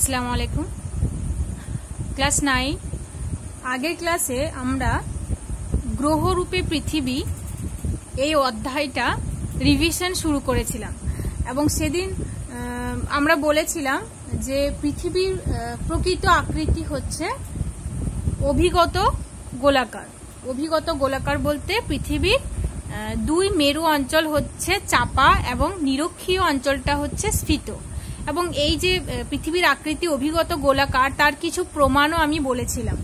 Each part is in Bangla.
আসসালামু আলাইকুম। ক্লাস 9 আগের ক্লাসে আমরা গ্রহরূপে পৃথিবী এই অধ্যায়টা রিভিশন শুরু করেছিলাম এবং সেদিন আমরা বলেছিলাম যে পৃথিবীর প্রকৃত আকৃতি হচ্ছে অভিগত গোলাকার। অভিগত গোলাকার বলতে পৃথিবীর দুই মেরু অঞ্চল হচ্ছে চাপা এবং নিরক্ষীয় অঞ্চলটা হচ্ছে স্ফীত। এবং এই যে পৃথিবীর আকৃতি অভিগত গোলাকার তার কিছু প্রমাণও আমি বলেছিলাম।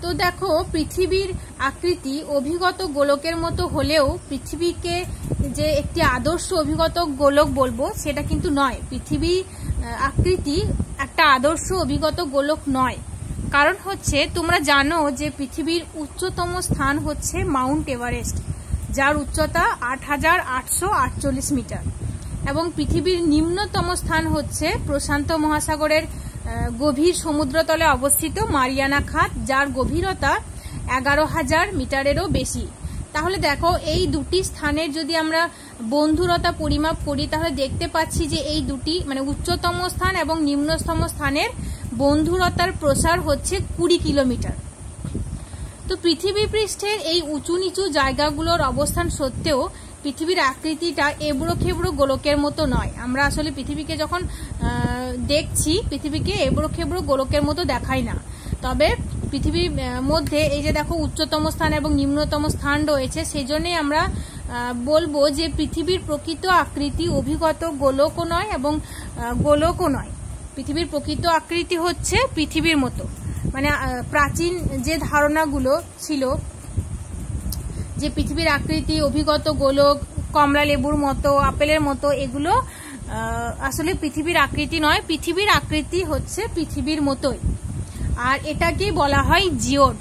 তো দেখো, পৃথিবীর আকৃতি অভিগত গোলকের মতো হলেও পৃথিবীকে যে একটি আদর্শ অভিগত গোলক বলবো সেটা কিন্তু নয়। পৃথিবী আকৃতি একটা আদর্শ অভিগত গোলক নয়। কারণ হচ্ছে, তোমরা জানো যে পৃথিবীর উচ্চতম স্থান হচ্ছে মাউন্ট এভারেস্ট, যার উচ্চতা ৮,৮৪৮ মিটার, এবং পৃথিবীর নিম্নতম স্থান হচ্ছে প্রশান্ত মহাসাগরের গভীর সমুদ্রতলে অবস্থিত মারিয়ানা খাত, যার গভীরতা ১১,০০০ মিটারেরও বেশি। তাহলে দেখো, এই দুটি স্থানের যদি আমরা বন্ধুরতা পরিমাপ করি তাহলে দেখতে পাচ্ছি যে এই দুটি মানে উচ্চতম স্থান এবং নিম্নতম স্থানের বন্ধুরতার প্রসার হচ্ছে ২০ কিলোমিটার। তো পৃথিবী পৃষ্ঠের এই উঁচু নিচু জায়গাগুলোর অবস্থান সত্ত্বেও পৃথিবীর আকৃতিটা এবড়ো খেবড়ো গোলকের মতো নয়। আমরা আসলে পৃথিবীকে যখন দেখছি, পৃথিবীকে এবড়ো খেবড়ো গোলকের মতো দেখাই না। তবে পৃথিবীর মধ্যে এই যে দেখো উচ্চতম স্থান এবং নিম্নতম স্থান রয়েছে, সেই জন্যই আমরা বলবো যে পৃথিবীর প্রকৃত আকৃতি অভিগত গোলকও নয় এবং গোলকও নয়। পৃথিবীর প্রকৃত আকৃতি হচ্ছে পৃথিবীর মতো। মানে প্রাচীন যে ধারণাগুলো ছিল যে পৃথিবীর আকৃতি অভিগত গোলক, কমলা লেবুর মতো, আপেলের মতো, এগুলো আসলে পৃথিবীর আকৃতি নয়। পৃথিবীর আকৃতি হচ্ছে পৃথিবীর মতোই, আর এটাকে বলা হয় জিওড।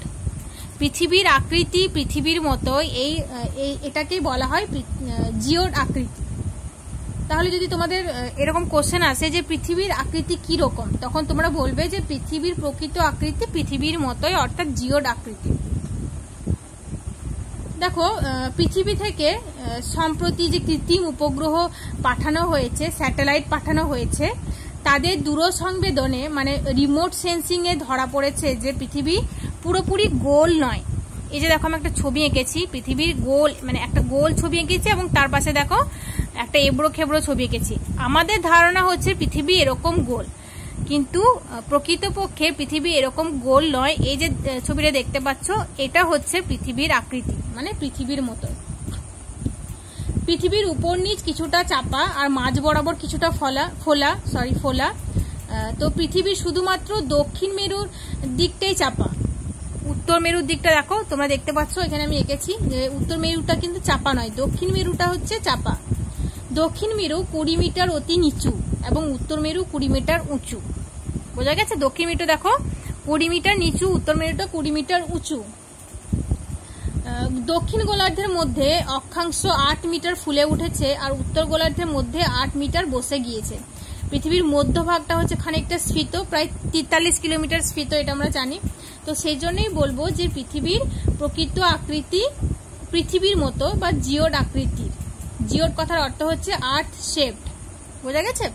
পৃথিবীর আকৃতি পৃথিবীর মতোই, এটাকেই বলা হয় জিওড আকৃতি। তাহলে যদি তোমাদের এরকম কোশ্চেন আসে যে পৃথিবীর আকৃতি কি রকম, তখন তোমরা বলবে যে পৃথিবীর প্রকৃত আকৃতি পৃথিবীর মতোই, অর্থাৎ জিওড আকৃতি। দেখো, পৃথিবী থেকে সম্প্রতি যে কৃত্রিম উপগ্রহ পাঠানো হয়েছে, স্যাটেলাইট পাঠানো হয়েছে, তাদের দূরসংবেদনে মানে রিমোট সেন্সিং এ ধরা পড়েছে যে পৃথিবী পুরোপুরি গোল নয়। এই যে দেখো, আমি একটা ছবি এঁকেছি, পৃথিবীর গোল মানে একটা গোল ছবি এঁকেছি এবং তার পাশে দেখো একটা এবড়ো খেবড়ো ছবি এঁকেছি। আমাদের ধারণা হচ্ছে পৃথিবী এরকম গোল, কিন্তু প্রকৃতপক্ষে পৃথিবী এরকম গোল নয়। এই যে ছবিটা দেখতে পাচ্ছ, এটা হচ্ছে পৃথিবীর আকৃতি, মানে পৃথিবীর মতো। পৃথিবীর উপর নিচ কিছুটা চাপা আর মাঝ বরাবর কিছুটা ফোলা। তো পৃথিবীর শুধুমাত্র দক্ষিণ মেরুর দিকটাই চাপা। উত্তর মেরুর দিকটা দেখো, তোমরা দেখতে পাচ্ছ এখানে আমি এঁকেছি যে উত্তর মেরুটা কিন্তু চাপা নয়, দক্ষিণ মেরুটা হচ্ছে চাপা। দক্ষিণ মেরু ২০ মিটার অতি নিচু এবং উত্তর মেরু ২০ মিটার উঁচু। বোঝা গেছে? দক্ষিণ মেরুটা দেখো ২০ মিটার নিচু, উত্তর মেরুটা ২০ মিটার উঁচু। দক্ষিণ গোলার্ধের মধ্যে অক্ষাংশ ৮ মিটার ফুলে উঠেছে আর উত্তর গোলার্ধের মধ্যে ৮ মিটার বসে গিয়েছে। পৃথিবীর মধ্যভাগটা হচ্ছে খানিকটা স্ফীত, প্রায় ৪৩ কিলোমিটার স্ফীত, এটা আমরা জানি। তো সেই জন্যই বলবো যে পৃথিবীর প্রকৃত আকৃতি পৃথিবীর মতো বা জিওড আকৃতি। জিওড কথার অর্থ হচ্ছে আর্থ শেপড। বোঝা গেছে?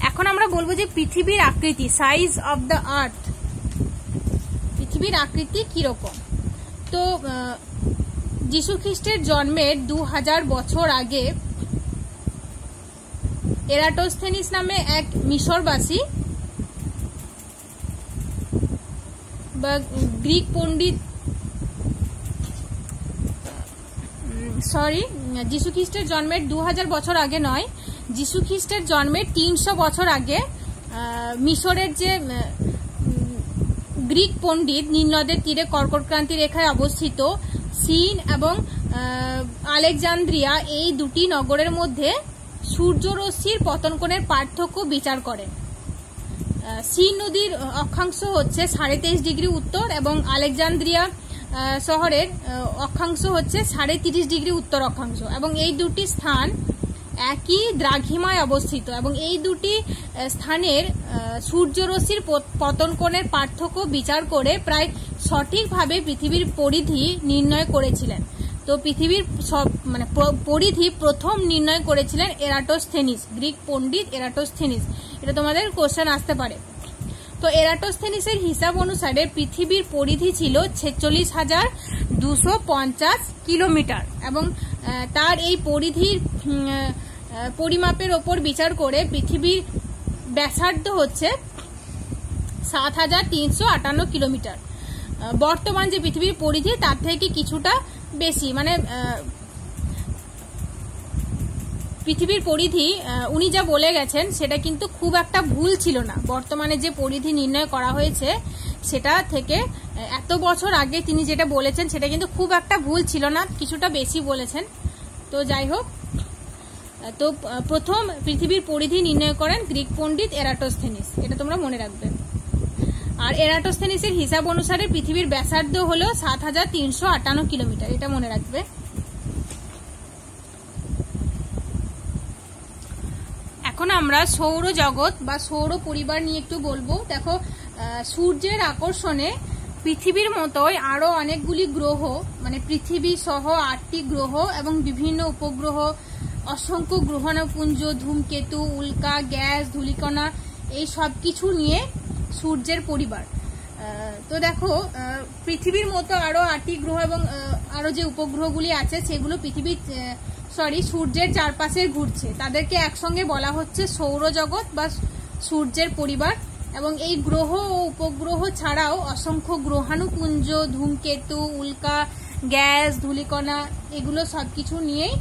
এখন আমরা বলবো যে পৃথিবীর আকৃতি, সাইজ অফ দ্য আর্থ, পৃথিবীর আকৃতি কিরকম। তো যীশু খ্রিস্টের জন্মের ২০০০ বছর আগে এরাটোস্থেনিস নামে এক মিশরবাসী বা গ্রিক পণ্ডিত, যীশু খ্রিস্টের জন্মের ২০০০ বছর আগে নয়, যীশু খ্রিস্টের জন্মের ৩০০ বছর আগে মিশরের যে গ্রিক পণ্ডিত নীলনদের তীরে কর্কটক্রান্তি রেখায় অবস্থিত সিন এবং আলেকজান্দ্রিয়া, এই দুটি নগরের মধ্যে সূর্যরশ্মির পতন কোণের পার্থক্য বিচার করেন। সিন নদীর অক্ষাংশ হচ্ছে ২৩.৫ ডিগ্রি উত্তর এবং আলেকজান্দ্রিয়া শহরের অক্ষাংশ হচ্ছে ৩.৫ ডিগ্রি উত্তর অক্ষাংশ, এবং এই দুটি স্থান একই দ্রাঘিমায় অবস্থিত এবং এই দুটি স্থানের সূর্যরশ্মির পতন কোণের পার্থক্য বিচার করে প্রায় সঠিকভাবে পৃথিবীর পরিধি নির্ণয় করেছিলেন। তো পৃথিবীর সব মানে পরিধি প্রথম নির্ণয় করেছিলেন এরাটোস্থেনিস, গ্রিক পণ্ডিত এরাটোস্থেনিস। এটা তোমাদের কোশ্চেন আসতে পারে। তো এরাটোস্থেনিসের হিসাব অনুসারে পৃথিবীর পরিধি ছিল 46,250 কিলোমিটার এবং তার এই পরিধির পরিমাপের ওপর বিচার করে পৃথিবীর ব্যাসার্ধ হচ্ছে 7,358 কিলোমিটার। বর্তমান যে পৃথিবীর পরিধি তার থেকে কিছুটা বেশি, মানে পৃথিবীর পরিধি উনি যা বলে গেছেন সেটা কিন্তু খুব একটা ভুল ছিল না। বর্তমানে যে পরিধি নির্ণয় করা হয়েছে সেটা থেকে এত বছর আগে তিনি যেটা বলেছেন সেটা কিন্তু খুব একটা ভুল ছিল না, কিছুটা বেশি বলেছেন। তো যাই হোক, তো প্রথম পৃথিবীর পরিধি নির্ণয় করেন গ্রিক পণ্ডিত এরাটোস্থেনিস, এটা তোমরা মনে রাখবে। আর এরাটোস্থেনিসের হিসাব অনুসারে পৃথিবীর ব্যাসার্ধ হলো 7,358 কিলোমিটার, এটা মনে রাখবে। এখন আমরা সৌরজগৎ বা সৌর পরিবার নিয়ে একটু বলবো। দেখো, সূর্যের আকর্ষণে পৃথিবীর মতোই আরো অনেকগুলি গ্রহ, মানে পৃথিবী সহ 8টি গ্রহ এবং বিভিন্ন উপগ্রহ, অসংখ্য গ্রহাণুপুঞ্জ, ধূমকেতু, উল্কা, গ্যাস, ধূলিকণা, এই সব কিছু নিয়ে সূর্যের পরিবার। তো দেখো, পৃথিবীর মতো আরো 8টি গ্রহ এবং আরো যে উপগ্রহগুলি আছে সেগুলো সূর্যের চারপাশে ঘুরছে, তাদেরকে একসঙ্গে বলা হচ্ছে সৌরজগৎ বা সূর্যের পরিবার। এবং এই গ্রহ ও উপগ্রহ ছাড়াও অসংখ্য গ্রহাণুপুঞ্জ, ধূমকেতু, উল্কা, গ্যাস, ধূলিকণা, এগুলো সবকিছু নিয়েই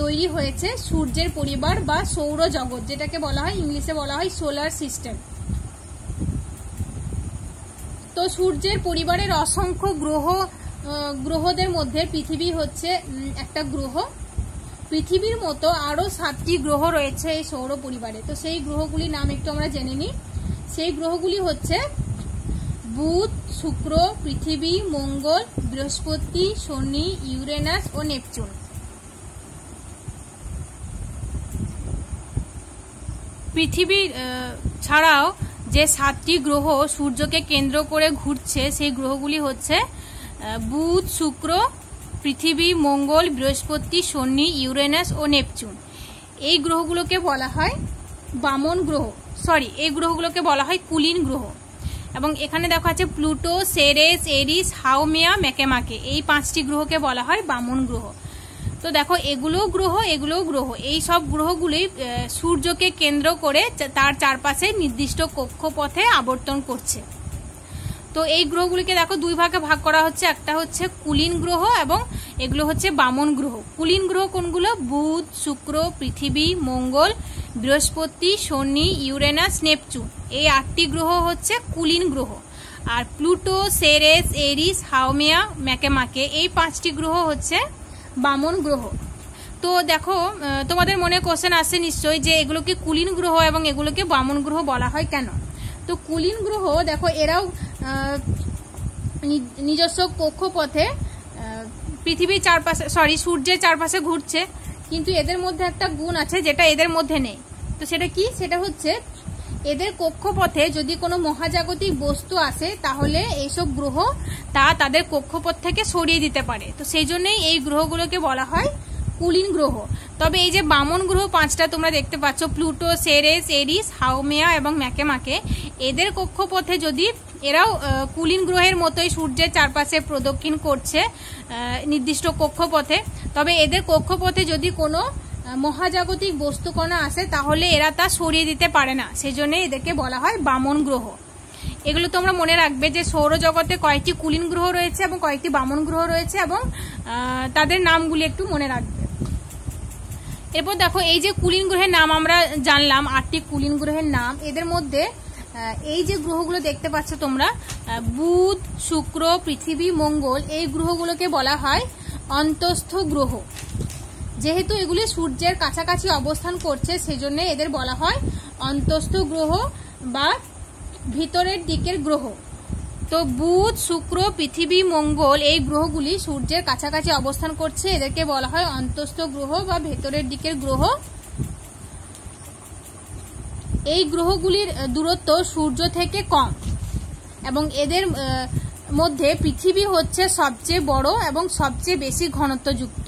তৈরি হয়েছে সূর্যের পরিবার বা সৌরজগৎ, যেটাকে বলা হয় ইংলিশে বলা হয় সোলার সিস্টেম। তো সূর্যের পরিবারের অসংখ্য গ্রহদের মধ্যে পৃথিবী হচ্ছে একটা গ্রহ। পৃথিবীর মতো আরো 7টি গ্রহ রয়েছে এই সৌর পরিবারে। তো সেই গ্রহগুলির নাম একটু আমরা জেনে নিই। সেই গ্রহগুলি হচ্ছে বুধ, শুক্র, পৃথিবী, মঙ্গল, বৃহস্পতি, শনি, ইউরেনাস ও নেপচুন। পৃথিবী ছাড়াও যে 7টি গ্রহ সূর্যকে কেন্দ্র করে ঘুরছে সেই গ্রহগুলি হচ্ছে বুধ, শুক্র, পৃথিবী, মঙ্গল, বৃহস্পতি, শনি, ইউরেনাস ও নেপচুন। এই গ্রহগুলোকে বলা হয় বামন গ্রহ, এই গ্রহগুলোকে বলা হয় কুলিন গ্রহ। এবং এখানে দেখা আছে প্লুটো, সেরেস, এরিস, হাউমেয়া, ম্যাকেমাকে, এই 5টি গ্রহকে বলা হয় বামন গ্রহ। তো দেখো, এগুলোও গ্রহ, এই সব গ্রহগুলি সূর্যকে কেন্দ্র করে তার চারপাশে নির্দিষ্ট কক্ষপথে আবর্তন করছে। তো এই গ্রহগুলিকে দেখো 2 ভাগে ভাগ করা হচ্ছে, একটা হচ্ছে কুলিন গ্রহ এবং এগুলো হচ্ছে বামন গ্রহ। কুলিন গ্রহ কোনগুলো? বুধ, শুক্র, পৃথিবী, মঙ্গল, বৃহস্পতি, শনি, ইউরেনাস, নেপচুন, এই 8টি গ্রহ হচ্ছে কুলিন গ্রহ। আর প্লুটো, সেরেস, এরিস, হাউমেয়া, ম্যাকেমাকে, এই 5টি গ্রহ হচ্ছে বামন গ্রহ। তো দেখো, তোমাদের মনে কোশ্চেন আসছে নিশ্চয়ই যে এগুলোকে কুলিন গ্রহ এবং এগুলোকে বামন গ্রহ বলা হয় কেন? তো কুলিন গ্রহ দেখো, এরাও নিজস্ব কক্ষপথে পৃথিবীর চারপাশে সূর্যের চারপাশে ঘুরছে, কিন্তু এদের মধ্যে একটা গুণ আছে যেটা এদের মধ্যে নেই। তো সেটা কি? সেটা হচ্ছে এদের কক্ষপথে যদি কোনো মহাজাগতিক বস্তু আসে তাহলে এইসব গ্রহ তাদের কক্ষপথ থেকে সরিয়ে দিতে পারে। তো সেই জন্যই এই গ্রহগুলোকে বলা হয় কুলিন গ্রহ। তবে এই যে বামন গ্রহ 5টা তোমরা দেখতে পাচ্ছ, প্লুটো, সেরেস, এরিস, হাউমেয়া এবং ম্যাকেমাকে, এদের কক্ষপথে যদি এরাও কুলিন গ্রহের মতোই সূর্যের চারপাশে প্রদক্ষিণ করছে নির্দিষ্ট কক্ষপথে, তবে এদের কক্ষপথে যদি কোনো মহাজাগতিক বস্তুকণা আসে তাহলে এরা তা সরিয়ে দিতে পারে না, সেই জন্য এদেরকে বলা হয় বামন গ্রহ। এগুলো তোমরা মনে রাখবে যে সৌরজগতে কয়েকটি কুলিন গ্রহ রয়েছে এবং কয়েকটি বামন গ্রহ রয়েছে এবং তাদের নামগুলি একটু মনে রাখবে। এরপর দেখো, এই যে কুলিন গ্রহের নাম আমরা জানলাম, 8টি কুলিন গ্রহের নাম, এদের মধ্যে এই যে গ্রহগুলো দেখতে পাচ্ছ তোমরা, বুধ, শুক্র, পৃথিবী, মঙ্গল, এই গ্রহগুলোকে বলা হয় অন্তস্থ গ্রহ। যেহেতু এগুলি সূর্যের কাছাকাছি অবস্থান করছে সেজন্য এদের বলা হয় অন্তস্থ গ্রহ বা ভিতরের দিকের গ্রহ। তো বুধ, শুক্র, পৃথিবী, মঙ্গল, এই গ্রহগুলি সূর্যের কাছাকাছি অবস্থান করছে, এদেরকে বলা হয় অন্তস্থ গ্রহ বা ভেতরের দিকের গ্রহ। এই গ্রহগুলির দূরত্ব সূর্য থেকে কম এবং এদের মধ্যে পৃথিবী হচ্ছে সবচেয়ে বড় এবং সবচেয়ে বেশি ঘনত্বযুক্ত।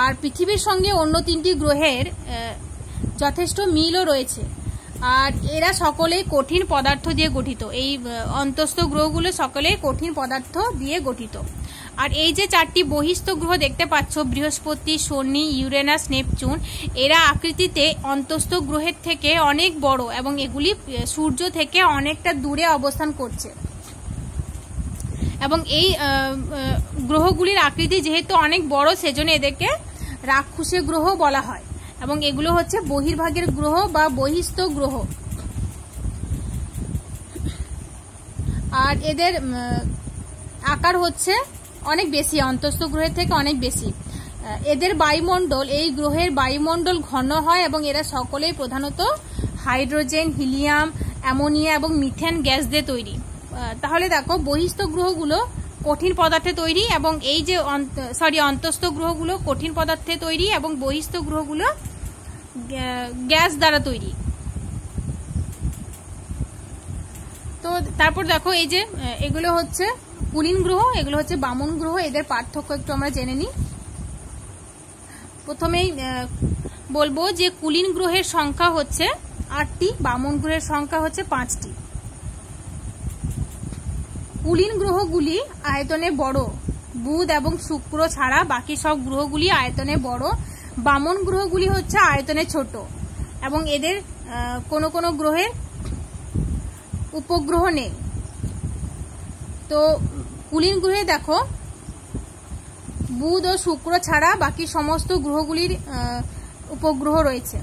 আর পৃথিবীর সঙ্গে অন্য 3টি গ্রহের যথেষ্ট মিলও রয়েছে। আর এরা সকলেই কঠিন পদার্থ দিয়ে গঠিত। এই অন্তস্থ গ্রহগুলো সকলেই কঠিন পদার্থ দিয়ে গঠিত। আর এই যে 4টি বহিস্থ গ্রহ দেখতে পাচ্ছ, বৃহস্পতি, শনি, ইউরেনাস, নেপচুন, এরা আকৃতিতে অন্তস্থ গ্রহের থেকে অনেক বড় এবং এগুলি সূর্য থেকে অনেকটা দূরে অবস্থান করছে। এবং এই গ্রহগুলির আকৃতি যেহেতু অনেক বড়, সেজন্য এদেরকে রাক্ষসী গ্রহ বলা হয়। এবং এগুলো হচ্ছে বহির্ভাগের গ্রহ বা বহিস্থ গ্রহ। আর এদের আকার হচ্ছে অনেক বেশি, অন্তস্থ গ্রহের থেকে অনেক বেশি। এদের বায়ুমণ্ডল, এই গ্রহের বায়ুমণ্ডল ঘন হয় এবং এরা সকলেই প্রধানত হাইড্রোজেন, হিলিয়াম, অ্যামোনিয়া এবং মিথেন গ্যাস দিয়ে তৈরি। তাহলে দেখো, বহিস্থ গ্রহগুলো কঠিন পদার্থে তৈরি এবং এই যে অন্তস্থ গ্রহগুলো কঠিন পদার্থে তৈরি এবং বহিস্থ গ্রহগুলো গ্যাস দ্বারা তৈরি। তো তারপর দেখো, এই যে এগুলো হচ্ছে কুলীন গ্রহ, এগুলো হচ্ছে বামন গ্রহ। এদের পার্থক্য একটু আমরা জেনে নিই। প্রথমেই বলবো যে কুলীন গ্রহের সংখ্যা হচ্ছে 8টি, বামন গ্রহের সংখ্যা হচ্ছে 5টি। কুলীন গ্রহগুলি আয়তনে বড়, বুধ এবং শুক্র ছাড়া বাকি সব গ্রহগুলি আয়তনে বড়। বামন গ্রহগুলি হচ্ছে আয়তনে ছোট এবং এদের কোনো কোনো গ্রহের উপগ্রহ নেই। তো কুলীন গ্রহে দেখো, বুধ ও শুক্র ছাড়া বাকি সমস্ত গ্রহগুলির উপগ্রহ রয়েছে।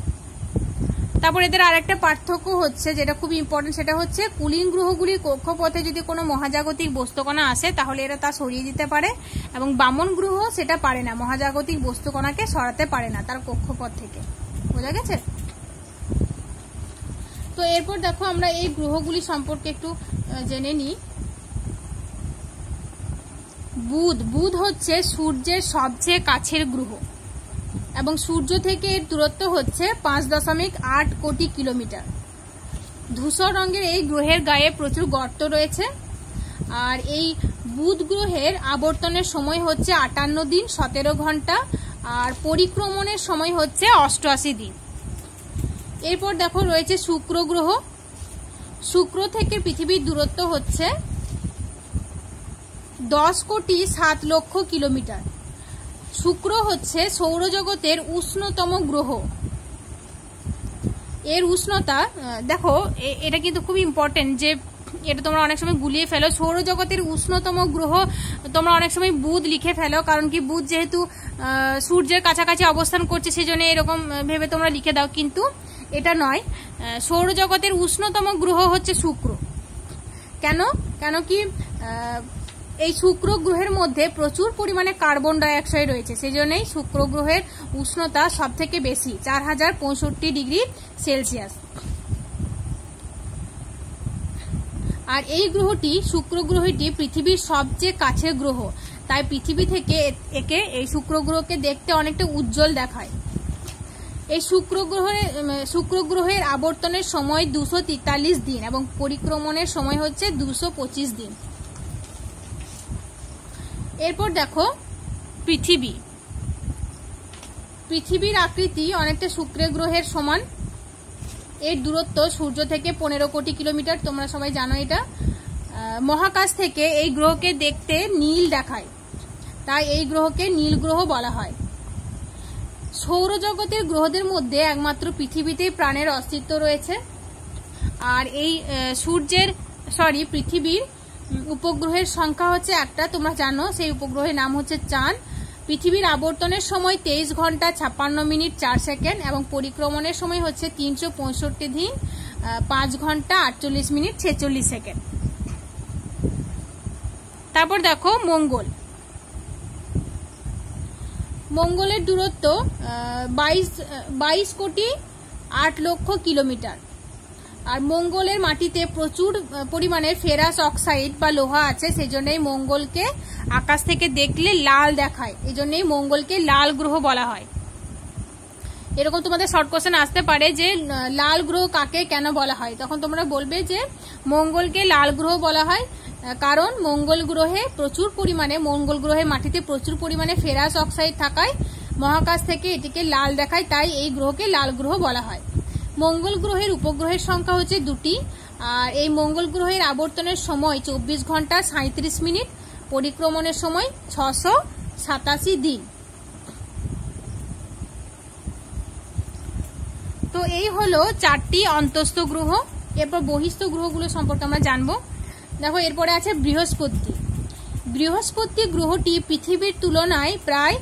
তারপর এদের আরেকটা পার্থক্য হচ্ছে, যেটা খুব ইম্পর্টেন্ট, সেটা হচ্ছে কুলীন গ্রহগুলির কক্ষপথে যদি কোনো মহাজাগতিক বস্তুকণা আসে তাহলে এরা তা সরিয়ে দিতে পারে, এবং বামন গ্রহ সেটা পারে না, মহাজাগতিক বস্তুকণাকে সরাতে পারে না তার কক্ষপথ থেকে। বোঝা গেছে? তো এরপর দেখো, আমরা এই গ্রহগুলি সম্পর্কে একটু জেনে নিই। বুধ হচ্ছে সূর্যের সবচেয়ে কাছের গ্রহ এবং সূর্য থেকে এর দূরত্ব হচ্ছে 5.8 কোটি কিলোমিটার। ধূসর রঙের এই গ্রহের গায়ে প্রচুর গর্ত রয়েছে। আর এই বুধ গ্রহের আবর্তনের সময় হচ্ছে 58 দিন 17 ঘন্টা, আর পরিক্রমণের সময় হচ্ছে 88 দিন। এরপর দেখো, রয়েছে শুক্র গ্রহ। শুক্র থেকে পৃথিবীর দূরত্ব হচ্ছে 10,07,00,000 কিলোমিটার। শুক্র হচ্ছে সৌরজগতের উষ্ণতম গ্রহ। এর উষ্ণতা দেখো, এটা কিন্তু খুব ইম্পর্টেন্ট, যে এটা তোমরা অনেক সময় গুলিয়ে ফেলো। সৌরজগতের উষ্ণতম গ্রহ তোমরা অনেক সময় বুধ লিখে ফেলো, কারণ কি বুধ যেহেতু সূর্যের কাছাকাছি অবস্থান করছে সেজন্য এরকম ভেবে তোমরা লিখে দাও, কিন্তু এটা নয়। সৌরজগতের উষ্ণতম গ্রহ হচ্ছে শুক্র। কেন কি এই শুক্র গ্রহের মধ্যে প্রচুর পরিমাণে কার্বন ডাইঅক্সাইড রয়েছে, সেজন্যই শুক্র গ্রহের উষ্ণতা সব থেকে বেশি, 4065 ডিগ্রি সেলসিয়াস। আর এই গ্রহটি, শুক্র গ্রহটি পৃথিবীর সবচেয়ে কাছের গ্রহ, তাই পৃথিবী থেকে এই শুক্র গ্রহকে দেখতে অনেকটা উজ্জ্বল দেখায়। এই শুক্র গ্রহের আবর্তনের সময় 243 দিন এবং পরিক্রমণের সময় হচ্ছে 225 দিন। এরপর দেখো, পৃথিবীর আকৃতি অনেকটা শুক্র গ্রহের সমান। এর দূরত্ব সূর্য থেকে 15 কোটি কিলোমিটার, তোমরা সবাই জানো এটা। মহাকাশ থেকে এই গ্রহকে দেখতে নীল দেখায়, তাই এই গ্রহকে নীল গ্রহ বলা হয়। সৌরজগতের গ্রহদের মধ্যে একমাত্র পৃথিবীতেই প্রাণের অস্তিত্ব রয়েছে। আর এই পৃথিবীর উপগ্রহের সংখ্যা হচ্ছে একটা, তোমরা জানো, সেই উপগ্রহের নাম হচ্ছে চাঁদ। পৃথিবীর আবর্তনের সময় 23 ঘন্টা 56 মিনিট 4 সেকেন্ড এবং পরিক্রমণের সময় হচ্ছে 365 দিন 5 ঘন্টা 48 মিনিট 46 সেকেন্ড। তারপর দেখো, মঙ্গলের দূরত্ব 22 কোটি 8 লক্ষ কিলোমিটার। আর মঙ্গলের মাটিতে প্রচুর পরিমাণে ফেরাস অক্সাইড বা লোহা আছে, সেজন্যই মঙ্গলকে আকাশ থেকে দেখলে লাল দেখায়, এই জন্যই মঙ্গলকে লাল গ্রহ বলা হয়। এরকম তোমাদের শর্ট কোশ্চেন আসতে পারে যে লাল গ্রহ কাকে কেন বলা হয়, তখন তোমরা বলবে যে মঙ্গলকে লাল গ্রহ বলা হয় কারণ মঙ্গল গ্রহে প্রচুর পরিমাণে, মঙ্গল গ্রহের মাটিতে প্রচুর পরিমাণে ফেরাস অক্সাইড থাকায় মহাকাশ থেকে এটিকে লাল দেখায়, তাই এই গ্রহকে লাল গ্রহ বলা হয়। মঙ্গল গ্রহের উপগ্রহের সংখ্যা হচ্ছে 2টি, আর এই মঙ্গল গ্রহের আবর্তনের সময় 24 ঘন্টা 37 মিনিট, পরিক্রমণের সময় 687 দিন। তো এই হলো 4টি অন্তস্থ গ্রহ। এরপর বহিস্থ গ্রহগুলো সম্পর্কে আমরা জানবো। দেখো, এরপরে আছে বৃহস্পতি। বৃহস্পতি গ্রহটি পৃথিবীর তুলনায় প্রায়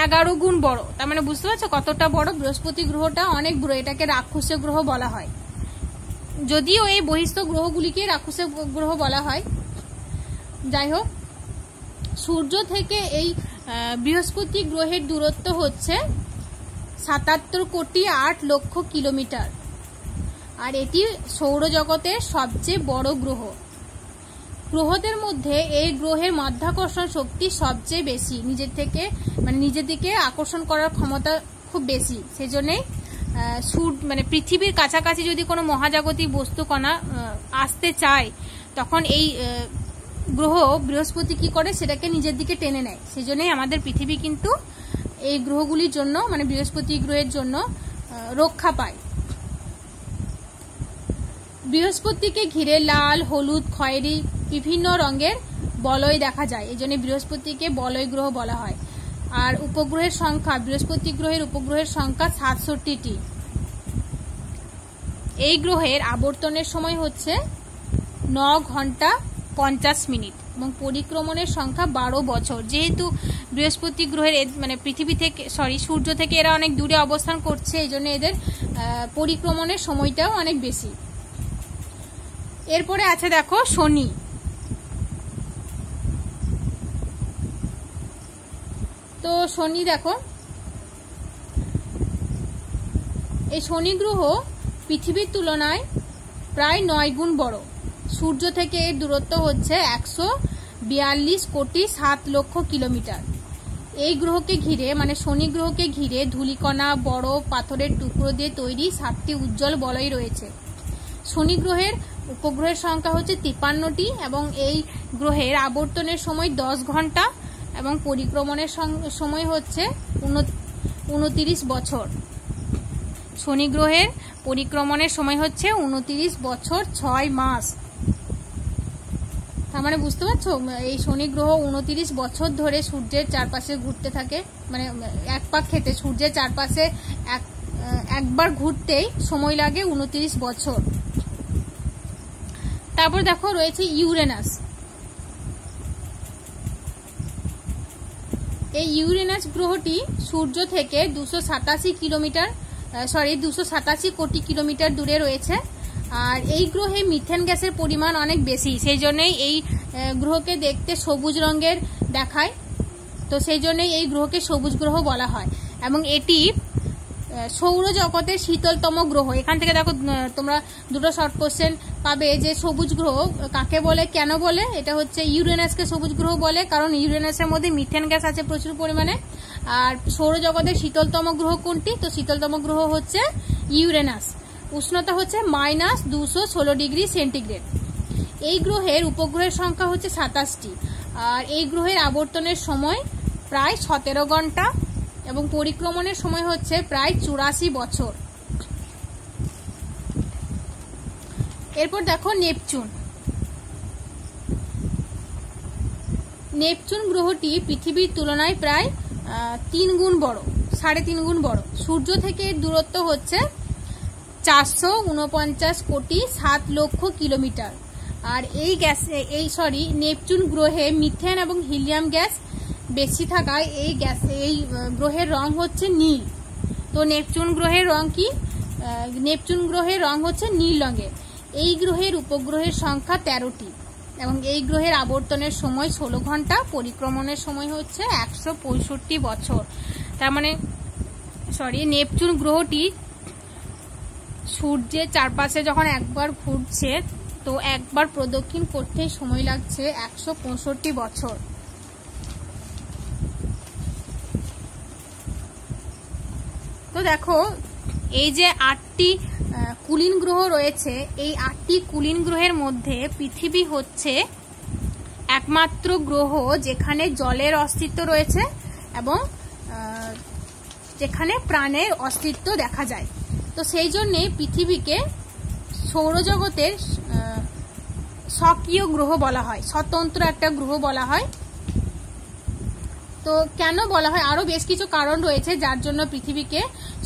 11 গুণ বড়। তার মানে বুঝতে পারছো কতটা বড়। বৃহস্পতি গ্রহটা অনেক বড়, এটাকে রাক্ষসের গ্রহ বলা হয়, যদিও এই বহিস্থ গ্রহগুলিকে রাক্ষসের গ্রহ বলা হয়। যাই হোক, সূর্য থেকে এই বৃহস্পতি গ্রহের দূরত্ব হচ্ছে 77 কোটি 8 লক্ষ কিলোমিটার, আর এটি সৌরজগতের সবচেয়ে বড় গ্রহ। গ্রহদের মধ্যে এই গ্রহের মাধ্যাকর্ষণ শক্তি সবচেয়ে বেশি, নিজের দিকে আকর্ষণ করার ক্ষমতা খুব বেশি। সেজন্য পৃথিবীর কাছাকাছি যদি কোনো মহাজাগতিক বস্তু কণা আসতে চায়, তখন এই গ্রহ বৃহস্পতি কি করে, সেটাকে নিজের দিকে টেনে নেয়। সেজন্যই আমাদের পৃথিবী কিন্তু এই গ্রহগুলির জন্য, বৃহস্পতি গ্রহের জন্য রক্ষা পায়। বৃহস্পতিকে ঘিরে লাল, হলুদ, খয়েরি বিভিন্ন রঙের বলয় দেখা যায়, এই জন্য বৃহস্পতিকে বলয় গ্রহ বলা হয়। আর উপগ্রহের সংখ্যা, বৃহস্পতি গ্রহের উপগ্রহের সংখ্যা 67টি। এই গ্রহের আবর্তনের সময় হচ্ছে 9 ঘন্টা 50 মিনিট এবং পরিক্রমণের সংখ্যা 12 বছর। যেহেতু বৃহস্পতি গ্রহের পৃথিবী থেকে সূর্য থেকে এরা অনেক দূরে অবস্থান করছে, এই জন্য এদের পরিক্রমণের সময়টাও অনেক বেশি। এরপরে আছে দেখো শনি। তো শনি দেখো, এই শনি গ্রহ পৃথিবীর তুলনায় প্রায় 9 গুণ বড়। সূর্য থেকে এর দূরত্ব হচ্ছে 142 কোটি 7 লক্ষ কিলোমিটার। এই গ্রহকে ঘিরে, শনি গ্রহকে ঘিরে ধূলিকণা, বরফ, পাথরের টুকরো দিয়ে তৈরি 7টি উজ্জ্বল বলয় রয়েছে। শনি গ্রহের উপগ্রহের সংখ্যা হচ্ছে 53টি এবং এই গ্রহের আবর্তনের সময় 10 ঘন্টা এবং পরিক্রমণের সময় হচ্ছে 29 বছর। শনি গ্রহের পরিক্রমণের সময় হচ্ছে 29 বছর 6 মাস। তার মানে বুঝতে পারছো, এই শনি গ্রহ 29 বছর ধরে সূর্যের চারপাশে ঘুরতে থাকে, এক পাক খেতে সূর্যের চারপাশে একবার ঘুরতেই সময় লাগে 29 বছর। তারপর দেখো রয়েছে ইউরেনাস। এই ইউরেনাস গ্রহটি সূর্য থেকে 287 কোটি কিলোমিটার দূরে রয়েছে। আর এই গ্রহে মিথেন গ্যাসের পরিমাণ অনেক বেশি, সেই জন্যই এই গ্রহকে দেখতে সবুজ রঙের দেখায়। তো সেই জন্যই এই গ্রহকে সবুজ গ্রহ বলা হয় এবং এটি সৌরজগতের শীতলতম গ্রহ। এখান থেকে দেখো তোমরা দুটো শর্ট কোশ্চেন পাবে যে সবুজ গ্রহ কাকে বলে, কেন বলে। এটা হচ্ছে ইউরেনাসকে সবুজ গ্রহ বলে কারণ ইউরেনাসের মধ্যে মিথেন গ্যাস আছে প্রচুর পরিমাণে। আর সৌরজগতের শীতলতম গ্রহ কোনটি? তো শীতলতম গ্রহ হচ্ছে ইউরেনাস। উষ্ণতা হচ্ছে -216 ডিগ্রি সেন্টিগ্রেড। এই গ্রহের উপগ্রহের সংখ্যা হচ্ছে 27টি আর এই গ্রহের আবর্তনের সময় প্রায় 17 ঘন্টা এবং পরিক্রমণের সময় হচ্ছে প্রায় 84 বছর। এরপর দেখো নেপচুন। নেপচুন গ্রহটি পৃথিবীর তুলনায় প্রায় 3 গুণ বড়, 3.5 গুণ বড়। সূর্য থেকে এর দূরত্ব হচ্ছে 449 কোটি 7 লক্ষ কিলোমিটার। আর নেপচুন গ্রহে মিথেন এবং হিলিয়াম গ্যাস বেশি থাকায় এই গ্রহের রং হচ্ছে নীল। তো নেপচুন গ্রহের রং কি? নেপচুন গ্রহের রং হচ্ছে নীল রঙের। এই গ্রহের উপগ্রহের সংখ্যা 13টি এবং এই গ্রহের আবর্তনের সময় 16 ঘন্টা, পরিক্রমণের সময় হচ্ছে 165 বছর। তার মানে নেপচুন গ্রহটি সূর্যের চারপাশে যখন একবার ঘুরছে তো একবার প্রদক্ষিণ করতে সময় লাগছে 165 বছর। তো দেখো এই যে 8টি কুলীন গ্রহ রয়েছে, এই 8টি কুলীন গ্রহের মধ্যে পৃথিবী হচ্ছে একমাত্র গ্রহ যেখানে জলের অস্তিত্ব রয়েছে এবং যেখানে প্রাণের অস্তিত্ব দেখা যায়। তো সেই জন্যে পৃথিবীকে সৌরজগতের স্বকীয় গ্রহ বলা হয়, স্বতন্ত্র একটা গ্রহ বলা হয়। তো কেন বলা হয়, আরো বেশ কিছু কারণ রয়েছে যার জন্য পৃথিবীকে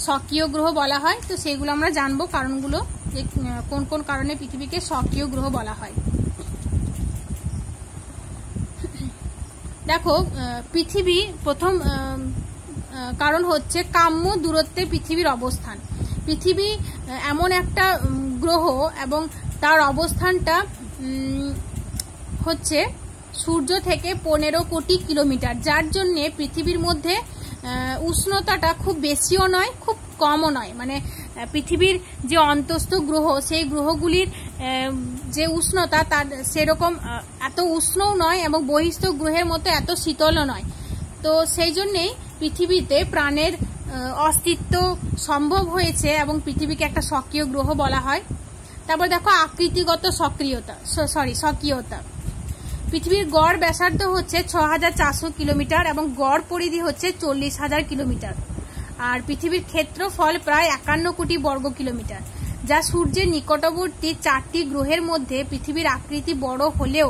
স্বকীয় গ্রহ বলা হয়। তো সেগুলো আমরা জানবো, কারণগুলো, যে কোন কোন কারণে পৃথিবীকে স্বকীয় গ্রহ বলা হয়। দেখো, পৃথিবী প্রথম কারণ হচ্ছে কাম্য দূরত্বে পৃথিবীর অবস্থান। পৃথিবী এমন একটা গ্রহ এবং তার অবস্থানটা হচ্ছে সূর্য থেকে 15 কোটি কিলোমিটার, যার জন্য পৃথিবীর মধ্যে উষ্ণতাটা খুব বেশিও নয় খুব কমও নয়। মানে পৃথিবীর যে অন্তস্থ গ্রহ, সেই গ্রহগুলির যে উষ্ণতা তার সেরকম এত উষ্ণও নয় এবং বহিস্থ গ্রহের মতো এত শীতলও নয়। তো সেই জন্যেই পৃথিবীতে প্রাণের অস্তিত্ব সম্ভব হয়েছে এবং পৃথিবীকে একটা স্বকীয় গ্রহ বলা হয়। তারপর দেখো আকৃতিগত স্বকীয়তা। পৃথিবীর গড় ব্যাসার্ধ হচ্ছে 6400 কিলোমিটার এবং গড় পরিধি হচ্ছে 40,000 কিলোমিটার। আর পৃথিবীর ক্ষেত্রফল প্রায় 51 কোটি বর্গ কিলোমিটার, যা সূর্যের নিকটবর্তী 4টি গ্রহের মধ্যে পৃথিবীর আকৃতি বড় হলেও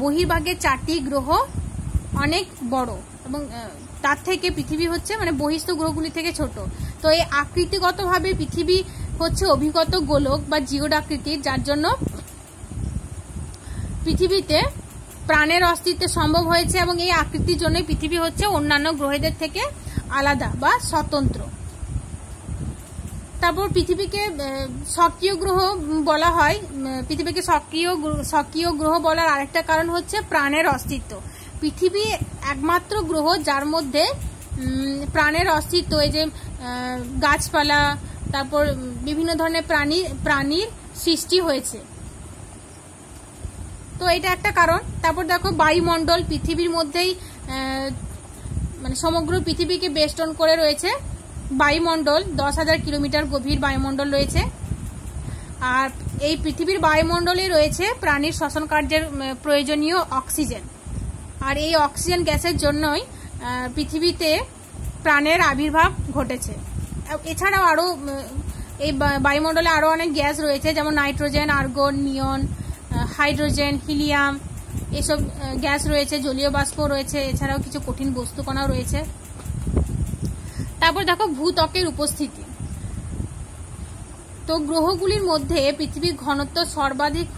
বহির্ভাগের 4টি গ্রহ অনেক বড় এবং তার থেকে পৃথিবী হচ্ছে মানে বহিস্থ গ্রহগুলি থেকে ছোট। তো এই আকৃতিগতভাবে পৃথিবী হচ্ছে অভিগত গোলক বা জিওড আকৃতির, যার জন্য পৃথিবীতে প্রাণের অস্তিত্ব সম্ভব হয়েছে এবং এই আকৃতির জন্য পৃথিবী হচ্ছে অন্যান্য গ্রহদের থেকে আলাদা বা স্বতন্ত্র। তারপর পৃথিবীকে স্বকীয় গ্রহ বলা হয়। পৃথিবীকে স্বকীয় গ্রহ বলার আরেকটা কারণ হচ্ছে প্রাণের অস্তিত্ব। পৃথিবী একমাত্র গ্রহ যার মধ্যে প্রাণের অস্তিত্ব, এই যে গাছপালা, তারপর বিভিন্ন ধরনের প্রাণীর সৃষ্টি হয়েছে। তো এটা একটা কারণ। তারপর দেখো বায়ুমণ্ডল, পৃথিবীর মধ্যেই মানে সমগ্র পৃথিবীকে বেষ্টন করে রয়েছে বায়ুমণ্ডল। 10,000 কিলোমিটার গভীর বায়ুমণ্ডল রয়েছে। আর এই পৃথিবীর বায়ুমণ্ডলে রয়েছে প্রাণীর শ্বসন কার্যের প্রয়োজনীয় অক্সিজেন। আর এই অক্সিজেন গ্যাসের জন্যই পৃথিবীতে প্রাণের আবির্ভাব ঘটেছে। এছাড়াও আরো এই বায়ুমণ্ডলে আরো অনেক গ্যাস রয়েছে, যেমন নাইট্রোজেন, আর্গন, নিয়ন, হাইড্রোজেন, হিলিয়াম, এসব গ্যাস রয়েছে, জলীয় বাষ্প রয়েছে, এছাড়াও কিছু কঠিন বস্তুকণাও রয়েছে। তারপর দেখো ভূত্বকের উপস্থিতি। তো গ্রহগুলির মধ্যে পৃথিবীর ঘনত্ব সর্বাধিক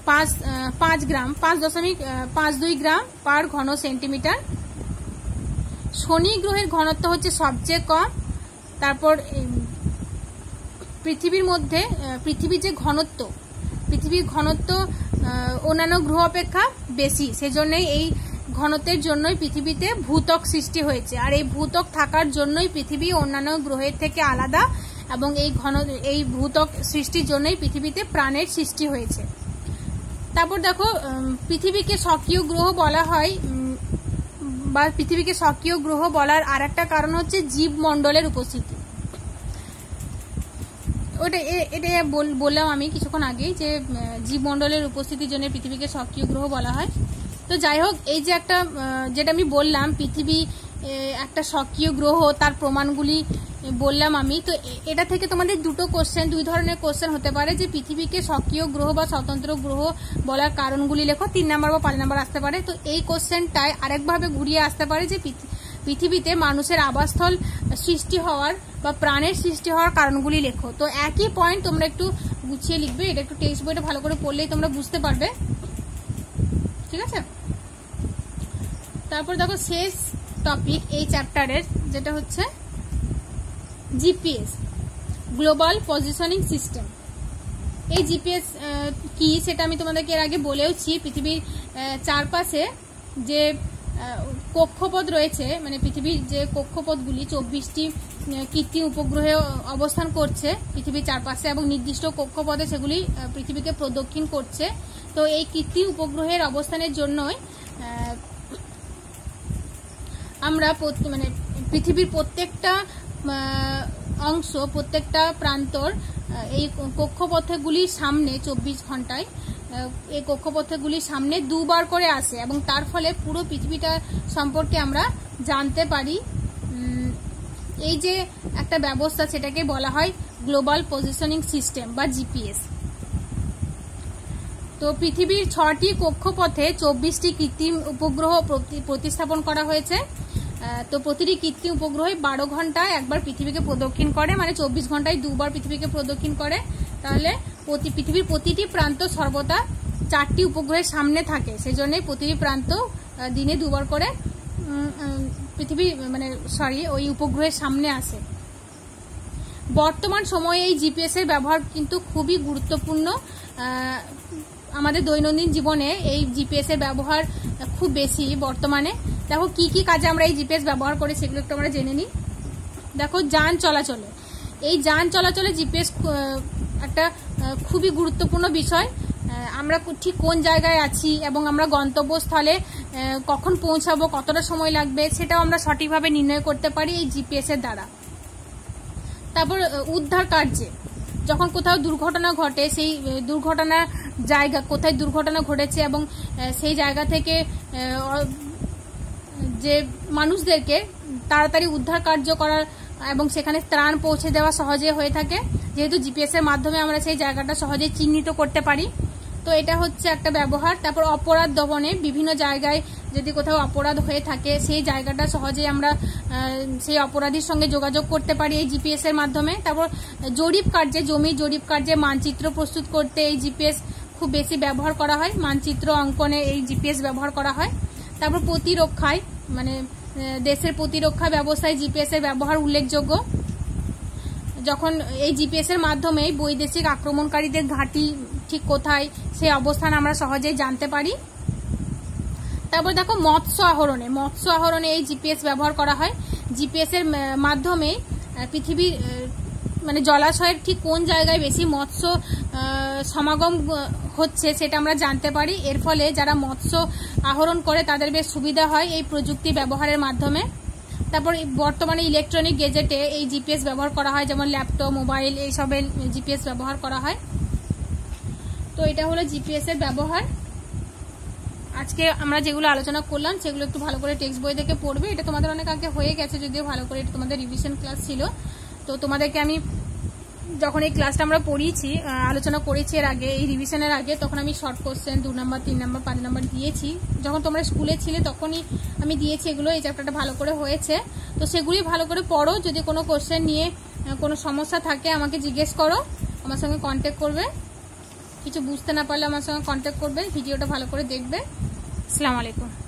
5.52 গ্রাম পার ঘন সেন্টিমিটার। শনি গ্রহের ঘনত্ব হচ্ছে সবচেয়ে কম। তারপর পৃথিবীর যে ঘনত্ব, পৃথিবীর ঘনত্ব অন্যান্য গ্রহ অপেক্ষা বেশি, সেজন্যই এই ঘনত্বের জন্যই পৃথিবীতে ভূত্বক সৃষ্টি হয়েছে। আর এই ভূত্বক থাকার জন্যই পৃথিবী অন্যান্য গ্রহের থেকে আলাদা এবং এই ভূত্বক সৃষ্টির জন্যই পৃথিবীতে প্রাণের সৃষ্টি হয়েছে। তারপর দেখো পৃথিবীকে স্বকীয় গ্রহ বলা হয় বা পৃথিবীকে স্বকীয় গ্রহ বলার আর একটা কারণ হচ্ছে জীবমণ্ডলের উপস্থিতি। এটা বললাম আমি কিছুক্ষণ আগেই যে জীবমণ্ডলের উপস্থিতির জন্য পৃথিবীকে স্বকীয় গ্রহ বলা হয়। তো যাই হোক, এই যে যেটা আমি বললাম পৃথিবী একটা স্বকীয় গ্রহ, তার প্রমাণগুলি বললাম আমি। তো এটা থেকে তোমাদের দুই ধরনের কোশ্চেন হতে পারে, যে পৃথিবীকে স্বকীয় গ্রহ বা স্বতন্ত্র গ্রহ বলার কারণগুলি লেখো, 3 নাম্বার বা 5 নাম্বার আসতে পারে। তো এই কোশ্চেনটায় আরেকভাবে ঘুরিয়ে আসতে পারে যে পৃথিবীতে মানুষের আবাসস্থল সৃষ্টি হওয়ার বা প্রাণের সৃষ্টি হওয়ার কারণগুলি লেখো। তো একই পয়েন্ট তোমরা একটু গুছিয়ে লিখবে, এটা একটু টেক্সট বইটা ভালো করে পড়লেই তোমরা বুঝতে পারবে, ঠিক আছে? তারপর দেখো শেষ টপিক এই চ্যাপ্টারের, যেটা হচ্ছে জিপিএস, গ্লোবাল পজিশনিং সিস্টেম। এই জিপিএস কি সেটা আমি তোমাদেরকে এর আগে বলেওছি। পৃথিবীর চারপাশে যে কক্ষপথ রয়েছে, মানে পৃথিবীর যে কক্ষপথগুলি 24টি কৃত্রিম উপগ্রহে অবস্থান করছে পৃথিবীর চারপাশে, এবং নির্দিষ্ট কক্ষপথে সেগুলি পৃথিবীকে প্রদক্ষিণ করছে। তো এই কৃত্রিম উপগ্রহের অবস্থানের জন্যই আমরা মানে পৃথিবীর প্রত্যেকটা অংশ প্রত্যেকটা প্রান্তর এই কক্ষপথগুলির সামনে 24 ঘন্টায় এই কক্ষপথগুলির সামনে দুবার করে আসে এবং তার ফলে পুরো পৃথিবীটা সম্পর্কে আমরা জানতে পারি। এই যে একটা ব্যবস্থা সেটাকে বলা হয় গ্লোবাল পজিশনিং সিস্টেম বা জিপিএস। তো পৃথিবীর 6টি কক্ষপথে 24টি কৃত্রিম উপগ্রহ প্রতিস্থাপন করা হয়েছে। তো প্রতিটি কৃত্রিম উপগ্রহে 12 ঘন্টায় একবার পৃথিবীকে প্রদক্ষিণ করে, মানে 24 ঘন্টায় দুবার পৃথিবীকে প্রদক্ষিণ করে। তাহলে পৃথিবীর প্রতিটি প্রান্ত সর্বদা 4টি উপগ্রহের সামনে থাকে, সেজন্যই প্রতিটি প্রান্ত দিনে দুবার করে ওই উপগ্রহের সামনে আসে। বর্তমান সময়ে এই জিপিএস এর ব্যবহার কিন্তু খুবই গুরুত্বপূর্ণ। আমাদের দৈনন্দিন জীবনে এই জিপিএস এর ব্যবহার খুব বেশি বর্তমানে। দেখো কি কি কাজে আমরা এই জিপিএস ব্যবহার করি সেগুলো একটু আমরা জেনে নিই। দেখো যান চলাচলে, এই যান চলাচলে জিপিএস একটা খুবই গুরুত্বপূর্ণ বিষয়। আমরা ঠিক কোন জায়গায় আছি এবং আমরা গন্তব্যস্থলে কখন পৌঁছাবো, কতটা সময় লাগবে, সেটাও আমরা সঠিকভাবে নির্ণয় করতে পারি এই জিপিএস এর দ্বারা। তারপর উদ্ধার কার্যে যখন কোথাও দুর্ঘটনা ঘটে, সেই দুর্ঘটনার জায়গা কোথায় দুর্ঘটনা ঘটেছে এবং সেই জায়গা থেকে যে মানুষদেরকে তাড়াতাড়ি উদ্ধার কার্য করার এবং সেখানে ত্রাণ পৌঁছে দেওয়া সহজে হয়ে থাকে, যেহেতু জিপিএস এর মাধ্যমে আমরা সেই জায়গাটা সহজে চিহ্নিত করতে পারি। তো এটা হচ্ছে একটা ব্যবহার। তারপর অপরাধ দমনে, বিভিন্ন জায়গায় যদি কোথাও অপরাধ হয়ে থাকে সেই জায়গাটা সহজে আমরা সেই অপরাধীর সঙ্গে যোগাযোগ করতে পারি এই জিপিএস এর মাধ্যমে। তারপর জরিপ কার্যে, জমি জরিপ কার্যে মানচিত্র প্রস্তুত করতে এই জিপিএস খুব বেশি ব্যবহার করা হয়, মানচিত্র অঙ্কনে এই জিপিএস ব্যবহার করা হয়। তারপর প্রতিরক্ষায়, মানে দেশের প্রতিরক্ষা ব্যবস্থায় জিপিএস এর ব্যবহার উল্লেখযোগ্য। যখন এই জিপিএস এর মাধ্যমে বৈদেশিক আক্রমণকারীদের ঘাঁটি ঠিক কোথায় সেই অবস্থান আমরা সহজেই জানতে পারি। তারপর দেখো মৎস্য আহরণে এই জিপিএস ব্যবহার করা হয়। জিপিএস এর মাধ্যমে পৃথিবীর মানে জলাশয়ের ঠিক কোন জায়গায় বেশি মৎস্য সমাগম হচ্ছে সেটা আমরা জানতে পারি। এর ফলে যারা মৎস্য আহরণ করে তাদের বেশ সুবিধা হয় এই প্রযুক্তি ব্যবহারের মাধ্যমে। তারপর বর্তমানে ইলেকট্রনিক গেজেটে এই জিপিএস ব্যবহার করা হয়, যেমন ল্যাপটপ, মোবাইল, এইসবের জিপিএস ব্যবহার করা হয়। তো এটা হলো জিপিএস এর ব্যবহার। আজকে আমরা যেগুলো আলোচনা করলাম সেগুলো একটু ভালো করে টেক্সট বই থেকে পড়বে। এটা তোমাদের অনেক আগে হয়ে গেছে, যদিও ভালো করে এটা তোমাদের রিভিশন ক্লাস ছিল। তো তোমাদেরকে আমি যখন এই ক্লাসটা আমরা পড়িয়েছি, আলোচনা করেছি এর আগে, এই রিভিশনের আগে, তখন আমি short question 2 number, 3 number, 5 number দিয়েছি। যখন তোমরা স্কুলে ছিলে তখনই আমি দিয়েছি এগুলো। এই চ্যাপ্টারটা ভালো করে হয়েছে, তো সেগুলি ভালো করে পড়ো। যদি কোনো কোশ্চেন নিয়ে কোনো সমস্যা থাকে আমাকে জিজ্ঞেস করো, আমার সঙ্গে কন্ট্যাক্ট করবে। কিছু বুঝতে না পারলে আমার সঙ্গে কন্ট্যাক্ট করবে। ভিডিওটা ভালো করে দেখবে। আসসালামু আলাইকুম।